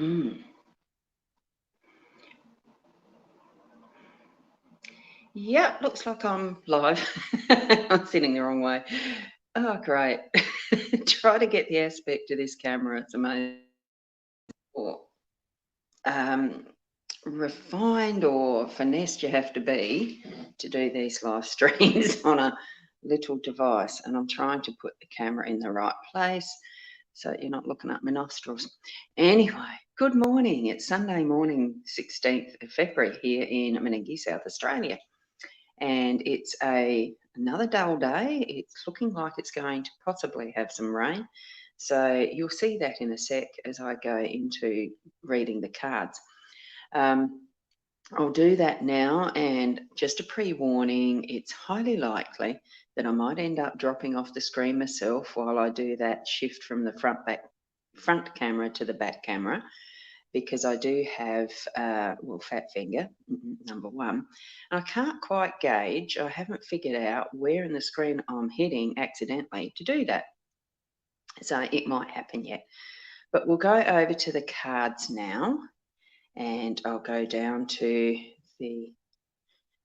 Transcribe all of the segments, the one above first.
Mm. Yep, looks like I'm live. I'm sitting the wrong way. Oh, great. Try to get the aspect of this camera. It's amazing. Or um, refined or finessed you have to be to do these live streams on a little device. And I'm trying to put the camera in the right place so you're not looking up my nostrils. Anyway, good morning. It's Sunday morning, 16th of February here in Menangi, South Australia. And it's another dull day. It's looking like it's going to possibly have some rain. So you'll see that in a sec as I go into reading the cards. I'll do that now, and just a pre-warning, it's highly likely that I might end up dropping off the screen myself while I do that shift from the front camera to the back camera, because I do have, fat finger, number one. And I can't quite gauge, I haven't figured out where in the screen I'm hitting accidentally to do that. So it might happen yet. But we'll go over to the cards now, and I'll go down to the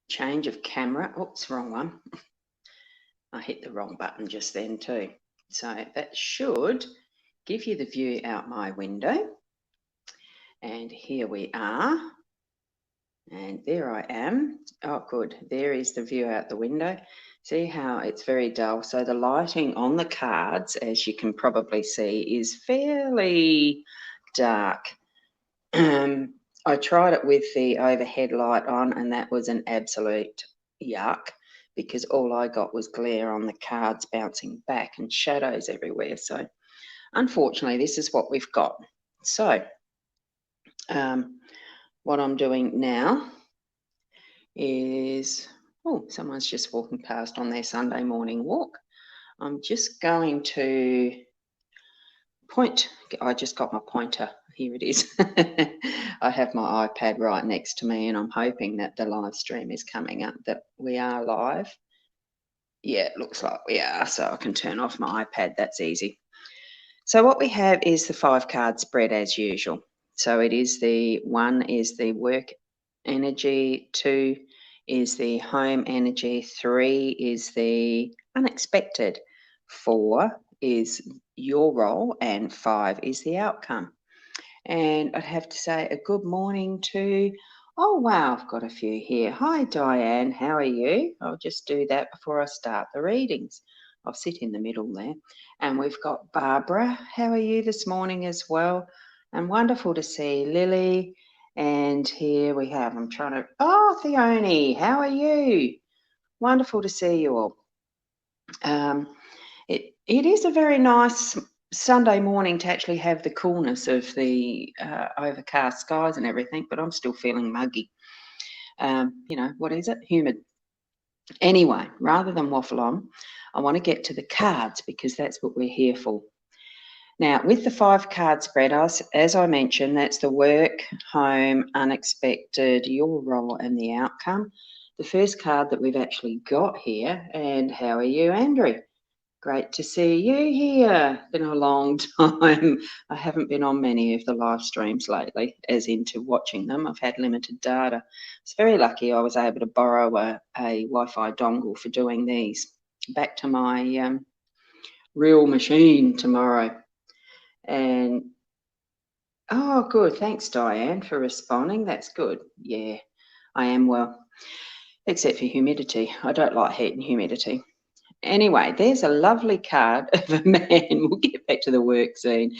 change of camera. Oops, wrong one. I hit the wrong button just then too. So that should give you the view out my window. And here we are. And there I am. Oh, good. There is the view out the window. See how it's very dull. So the lighting on the cards, as you can probably see, is fairly dark. I tried it with the overhead light on, and that was an absolute yuck, because all I got was glare on the cards bouncing back and shadows everywhere. So unfortunately, this is what we've got. So what I'm doing now is, oh, someone's just walking past on their Sunday morning walk. I'm just going to point. I just got my pointer. Here it is. I have my iPad right next to me, and I'm hoping that the live stream is coming up, that we are live. Yeah, it looks like we are, so I can turn off my iPad. That's easy. So what we have is the 5-card spread as usual. So it is the 1 is the work energy, 2 is the home energy, 3 is the unexpected, 4 is your role, and 5 is the outcome. And I'd have to say a good morning to, oh wow, I've got a few here. Hi Diane, how are you? I'll just do that before I start the readings. I'll sit in the middle there. And we've got Barbara. How are you this morning as well? And wonderful to see Lily. And here we have, I'm trying to, oh, Theone, how are you? Wonderful to see you all. It is a very nice Sunday morning to actually have the coolness of the overcast skies and everything, but I'm still feeling muggy. What is it? Humid. Anyway, rather than waffle on, I want to get to the cards, because that's what we're here for. Now, with the 5-card spread, as I mentioned, that's the work, home, unexpected, your role, and the outcome. The first card that we've actually got here, and how are you, Andrew? Great to see you here. Been a long time. I haven't been on many of the live streams lately, as into watching them. I've had limited data. It's very lucky I was able to borrow a Wi-Fi dongle for doing these. Back to my real machine tomorrow. And oh, good. Thanks, Diane, for responding. That's good. Yeah, I am well, except for humidity. I don't like heat and humidity. Anyway, there's a lovely card of a man. We'll get back to the work scene.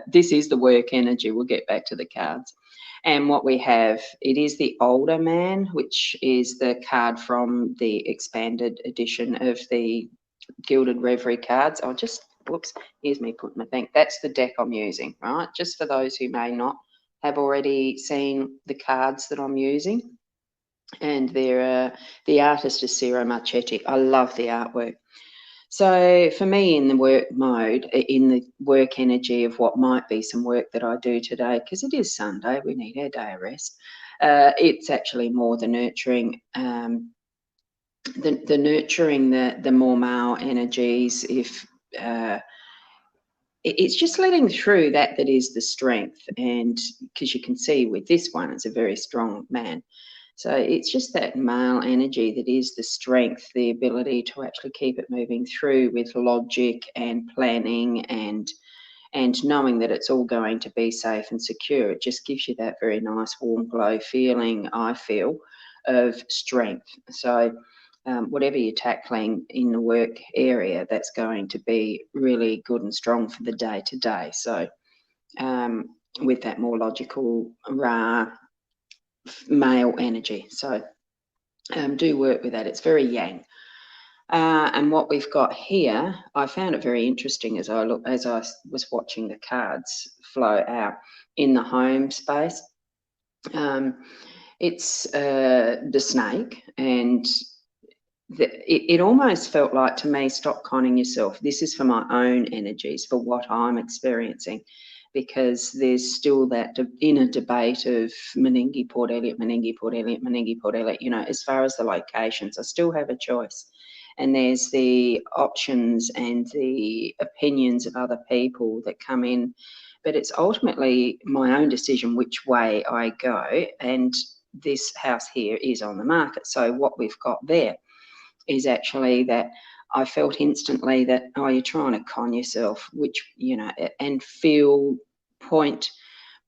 This is the work energy. We'll get back to the cards. And what we have, it is the older man, which is the card from the expanded edition of the Gilded Reverie cards. I'll just, whoops, here's me putting my thing. That's the deck I'm using, right? Just for those who may not have already seen the cards that I'm using. And the artist is Ciro Marchetti. I love the artwork. So for me, in the work mode, in the work energy of what might be some work that I do today, because it is Sunday, we need our day of rest. It's actually more the nurturing, the nurturing the more male energies. it's just letting through that is the strength. And because you can see with this one, it's a very strong man. So it's just that male energy that is the strength, the ability to actually keep it moving through with logic and planning and knowing that it's all going to be safe and secure. It just gives you that very nice warm glow feeling, I feel, of strength. So whatever you're tackling in the work area, that's going to be really good and strong for the day to day. So with that more logical male energy. So do work with that. It's very yang. And what we've got here, I found it very interesting as I was watching the cards flow out in the home space. It's the snake, and it almost felt like to me, stop conning yourself. This is for my own energies, for what I'm experiencing, because there's still that inner debate of Menengi, Port Elliot, Menengi, Port Elliot, Menengi, Port Elliot. You know, as far as the locations, I still have a choice. And there's the options and the opinions of other people that come in. But it's ultimately my own decision which way I go. And this house here is on the market. So what we've got there is actually that I felt instantly that, oh, you're trying to con yourself, which, you know, and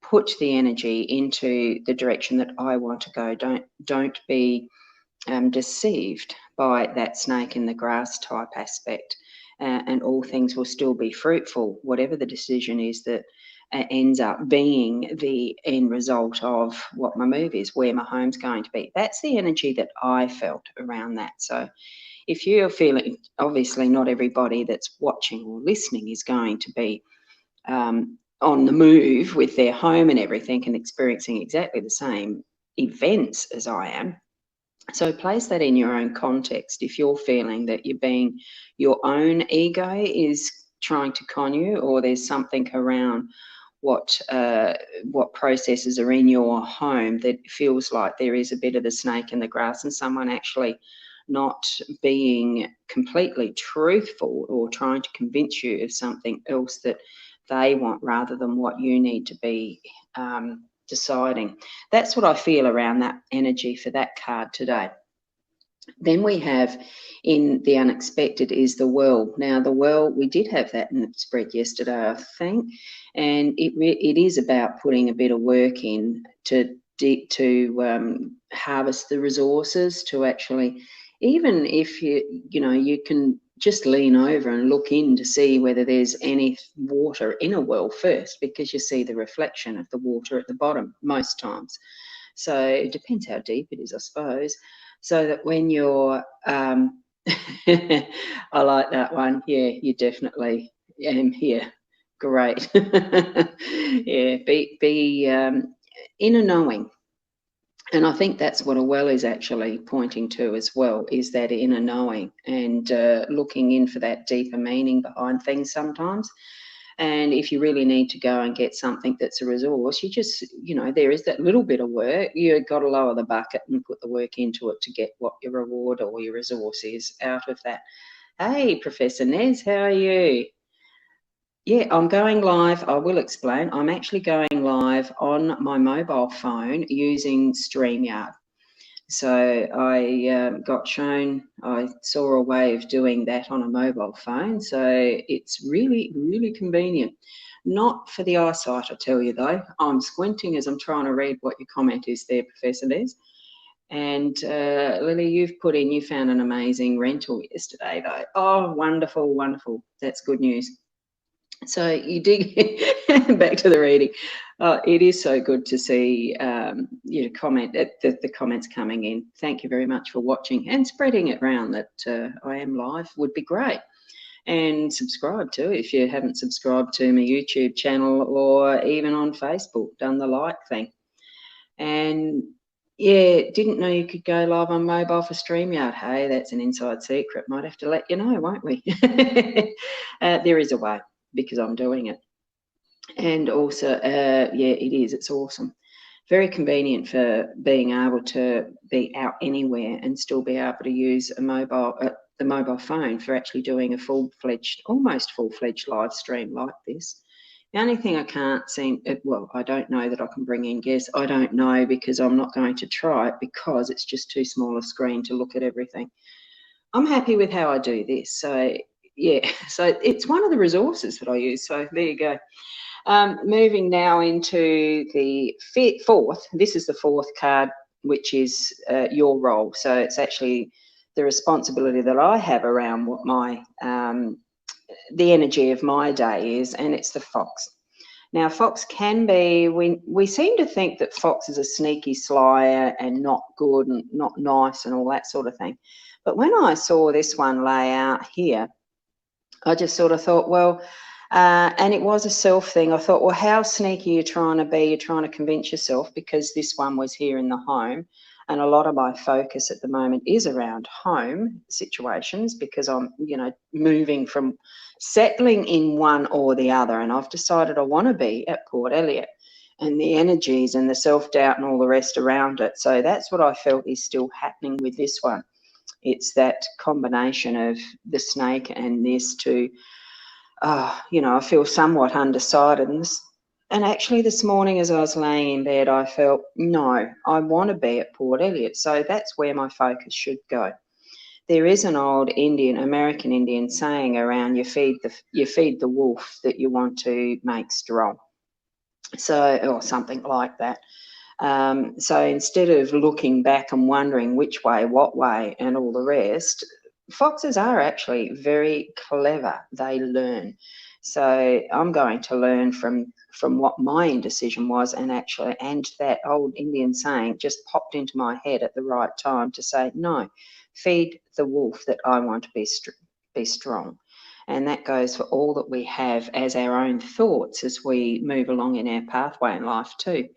put the energy into the direction that I want to go. Don't be deceived by that snake in the grass type aspect, and all things will still be fruitful, whatever the decision is that ends up being the end result of what my move is, where my home's going to be. That's the energy that I felt around that. So if you're feeling, obviously not everybody that's watching or listening is going to be on the move with their home and everything and experiencing exactly the same events as I am. So place that in your own context. If you're feeling that your own ego is trying to con you, or there's something around what processes are in your home that feels like there is a bit of the snake in the grass and someone actually not being completely truthful or trying to convince you of something else that they want rather than what you need to be deciding. That's what I feel around that energy for that card today. Then we have in the unexpected is the world. Now the world, we did have that in the spread yesterday, I think, and it is about putting a bit of work in to harvest the resources, to actually, even if you can just lean over and look in to see whether there's any water in a well first, because you see the reflection of the water at the bottom most times. So it depends how deep it is, I suppose. So that when you're, I like that one. Yeah, you definitely am here. Great. Yeah, be inner knowing. And I think that's what a well is actually pointing to as well, is that inner knowing and looking in for that deeper meaning behind things sometimes. And if you really need to go and get something that's a resource, you just, there is that little bit of work. You've got to lower the bucket and put the work into it to get what your reward or your resource is out of that. Hey, Professor Nez, how are you? Yeah, I'm going live. I will explain. I'm actually going live on my mobile phone using StreamYard. So I I saw a way of doing that on a mobile phone. So it's really, really convenient. Not for the eyesight, I tell you though. I'm squinting as I'm trying to read what your comment is there, Professor Nez. And Lily, you found an amazing rental yesterday though. Oh, wonderful, wonderful. That's good news. So you dig back to the reading. It is so good to see comment the comments coming in. Thank you very much for watching and spreading it around that I am live would be great. And subscribe too if you haven't subscribed to my YouTube channel or even on Facebook, done the like thing. And yeah, didn't know you could go live on mobile for StreamYard. Hey, that's an inside secret. Might have to let you know, won't we? There is a way, because I'm doing it. And also, yeah, it is. It's awesome. Very convenient for being able to be out anywhere and still be able to use a mobile, the mobile phone for actually doing a almost full-fledged live stream like this. The only thing I can't seem, well, I don't know that I can bring in guests. I don't know, because I'm not going to try it because it's just too small a screen to look at everything. I'm happy with how I do this. So yeah, so it's one of the resources that I use. So there you go. Moving now into the fourth. This is the fourth card, which is your role. So it's actually the responsibility that I have around what my the energy of my day is, and it's the fox. Now, fox can be, we seem to think that fox is a sneaky, sly and not good and not nice and all that sort of thing. But when I saw this one lay out here, I just sort of thought, well, and it was a self thing. I thought, well, how sneaky are you trying to be? You're trying to convince yourself, because this one was here in the home. And a lot of my focus at the moment is around home situations, because I'm, moving from settling in one or the other. And I've decided I want to be at Port Elliot, and the energies and the self-doubt and all the rest around it. So that's what I felt is still happening with this one. It's that combination of the snake and this to, I feel somewhat undecided. And actually this morning as I was laying in bed, I felt, no, I want to be at Port Elliot. So that's where my focus should go. There is an old American Indian saying around, you feed the wolf that you want to make strong. So, or something like that. So instead of looking back and wondering which way, what way, and all the rest, foxes are actually very clever. They learn. So I'm going to learn from what my indecision was, and that old Indian saying just popped into my head at the right time to say, no, feed the wolf that I want to be strong. And that goes for all that we have as our own thoughts as we move along in our pathway in life too,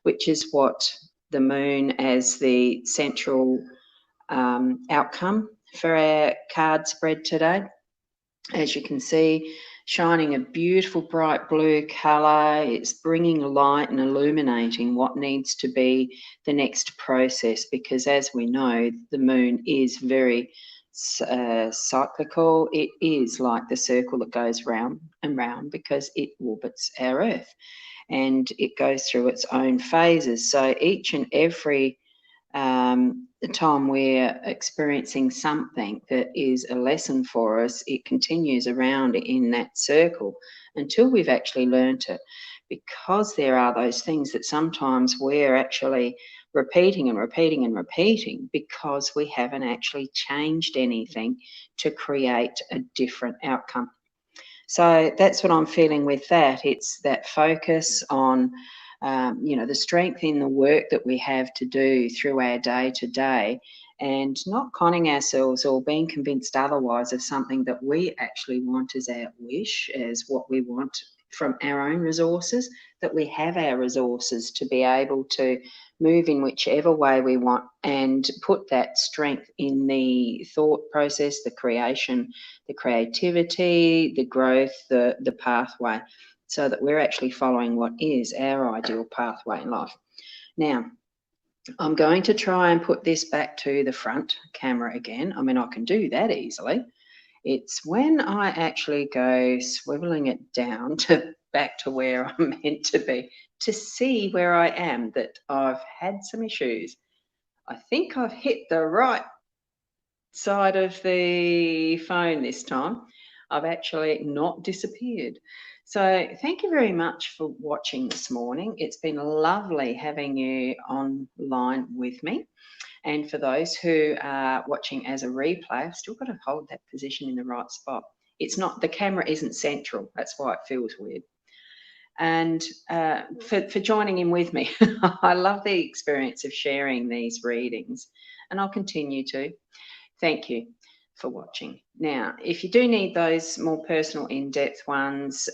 which is what the moon as the central outcome for our card spread today. As you can see, shining a beautiful bright blue colour. It's bringing light and illuminating what needs to be the next process, because as we know, the moon is very cyclical. It is like the circle that goes round and round, because it orbits our Earth and it goes through its own phases. So each and every time we're experiencing something that is a lesson for us, it continues around in that circle until we've actually learnt it. Because there are those things that sometimes we're actually repeating and repeating and repeating because we haven't actually changed anything to create a different outcome. So that's what I'm feeling with that. It's that focus on the strength in the work that we have to do through our day to day, and not conning ourselves or being convinced otherwise of something that we actually want as our wish, as what we want from our own resources, that we have our resources to be able to move in whichever way we want and put that strength in the thought process, the creation, the creativity, the growth, the pathway, so that we're actually following what is our ideal pathway in life. Now, I'm going to try and put this back to the front camera again. I mean, I can do that easily. It's when I actually go swiveling it down back to where I'm meant to be to see where I am that I've had some issues. I think I've hit the right side of the phone this time. I've actually not disappeared. So thank you very much for watching this morning. It's been lovely having you online with me. And for those who are watching as a replay, I've still got to hold that position in the right spot. It's not, the camera isn't central. That's why it feels weird. And for joining in with me. I love the experience of sharing these readings, and I'll continue to. Thank you for watching. Now, if you do need those more personal, in-depth ones,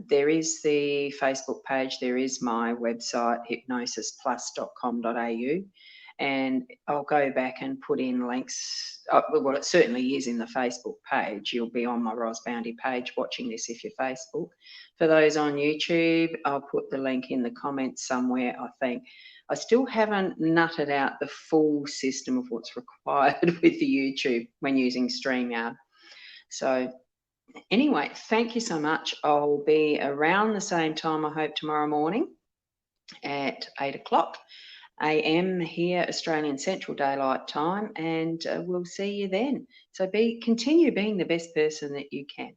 there is the Facebook page, there is my website, hypnosisplus.com.au, and I'll go back and put in links. Well, it certainly is in the Facebook page. You'll be on my Ros Bounty page watching this if you're Facebook. For those on YouTube, I'll put the link in the comments somewhere, I think. I still haven't nutted out the full system of what's required with the YouTube when using StreamYard. So anyway, thank you so much. I'll be around the same time, I hope, tomorrow morning at 8 o'clock AM here, Australian Central Daylight Time, and we'll see you then. So continue being the best person that you can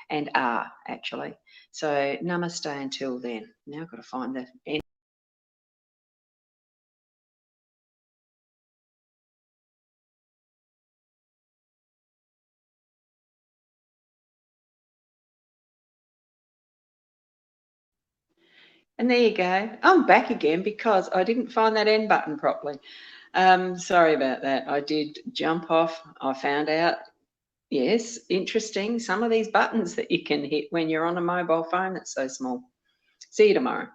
and are, actually. So namaste until then. Now I've got to find the end. And there you go. I'm back again because I didn't find that end button properly. Sorry about that. I did jump off. I found out, yes, interesting, some of these buttons that you can hit when you're on a mobile phone that's so small. See you tomorrow.